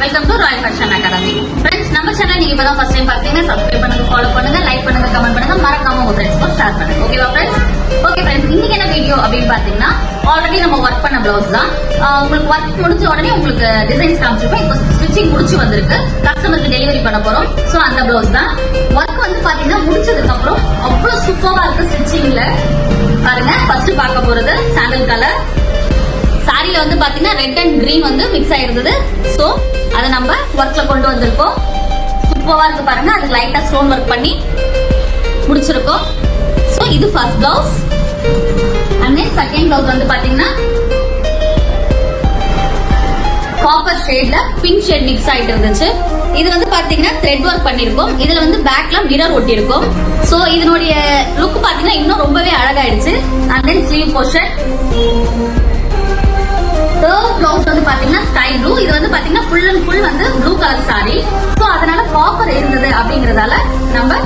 Welcome to Royal fashion academy. Friends, நம்ம channel நீங்க இப்பதான் ஃபர்ஸ்ட் டைம் பாத்தீங்கன்னா சப்ஸ்கிரைப் பண்ணுங்க, ஃபாலோ பண்ணுங்க, லைக் பண்ணுங்க, கமெண்ட் பண்ணுங்க, மறக்காம உங்க ஃப்ரெண்ட்ஸ்க்கு ஷேர் பண்ணுங்க. ஓகேவா ஃப்ரெண்ட்ஸ்? ஓகே ஃப்ரெண்ட்ஸ், இன்னைக்கு என்ன வீடியோ அப்படின்னு பாத்தீங்கன்னா ஆல்ரெடி நம்ம ஒர்க் பண்ண பிளவுஸ் தான். உங்களுக்கு ஒர்க் முடிஞ்ச உடனே உங்களுக்கு டிசைன்ஸ் காமிச்சிருப்போம். இப்போ ஸ்டிச்சிங் முடிச்சு வந்திருக்கு, கஸ்டமருக்கு டெலிவரி பண்ண போறோம். சோ அந்த பிளவுஸ் தான். ஒர்க் வந்து பாத்தீங்கன்னா முடிச்சதுக்கு அப்புறம் அவ்வளவு சூப்பரா இருக்கு ஸ்டிச்சிங்ல. பாருங்க, ஃபர்ஸ்ட் பார்க்க போறது சாண்டல் கலர் சாரியில வந்து பாத்தீங்கன்னா ரெட் அண்ட் கிரீன் வந்து மிக்ஸ் ஆயிருந்தது. சோ அதை நம்ம ஒர்க்ல கொண்டு வந்திருக்கோம். சூப்பரா இருக்கு பாருங்க. அது லைட்டா ஸ்டோன் ஒர்க் பண்ணி முடிச்சிருக்கோம். சோ இது first blouse. And then second blouse வந்து பாத்தீங்கன்னா காப்பர் ஷேட்ல பிங்க் ஷேட் மிக்ஸ் ஆயிட்டு இருந்துச்சு. இது வந்து பாத்தீங்கன்னா த்ரெட் ஒர்க் பண்ணிருக்கோம். இதுல வந்து பேக்ல மிரர் ஒட்டி இருக்கும். சோ இதனுடைய லுக் பாத்தீங்கன்னா இன்னும் ரொம்பவே அழகாயிடுச்சு. And then sleeve portion. Third blouse வந்து பாத்தீங்கன்னா ஸ்கை ப்ளூ. இது வந்து பாத்தீங்கன்னா ஃபுல் அண்ட் ஃபுல் வந்து ப்ளூ கலர் சாரி. சோ அதனால காப்பர் இருந்தது அப்படிங்கறதால நம்ம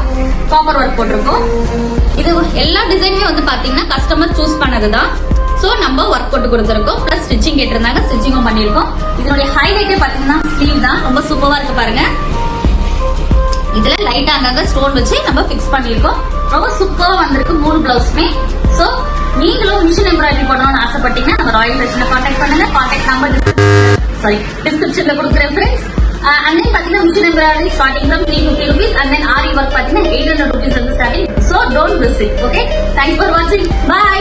காப்பர் ஒர்க் போட்டிருக்கோம். இது எல்லா டிசைனுமே வந்து பாத்தீங்கன்னா கஸ்டமர் சூஸ் பண்ணதுதான். சோ நம்ம ஒர்க் போட்டு கொடுத்திருக்கோம். பிளஸ் ஸ்டிச்சிங் கேட்டிருந்தாங்க, ஸ்டிச்சிங்கும் பண்ணிருக்கோம். இதனுடைய ஹைலைட்டே பாத்தீங்கன்னா ஸ்லீவ் தான். ரொம்ப சூப்பரா இருக்கு பாருங்க. இதுல லைட்டா அங்கங்க ஸ்டோன் வச்சு நம்ம பிக்ஸ் பண்ணிருக்கோம். ரொம்ப சூப்பரா வந்திருக்கு மூணு பிளவுஸ்மே. சோ நீங்களும் மிஷின் எம்ப்ராய்டரி பண்ணணும்னு ஆசைப்பட்டீங்கன்னா நம்ம ராயல் ஃபேஷனை கான்டாக்ட் பண்ணுங்க. கான்டாக்ட் நம்பர் டிஸ்கிரிப்ஷன்ல கொடுக்குறேன் ஃப்ரெண்ட்ஸ். அண்ட் தென் பாத்தீங்கன்னா machine embroidery starting from 350 rupees and then aari work பாத்தீங்கன்னா 800 rupees வந்து starting. So don't miss it. Okay, thanks for வாட்சிங். பை.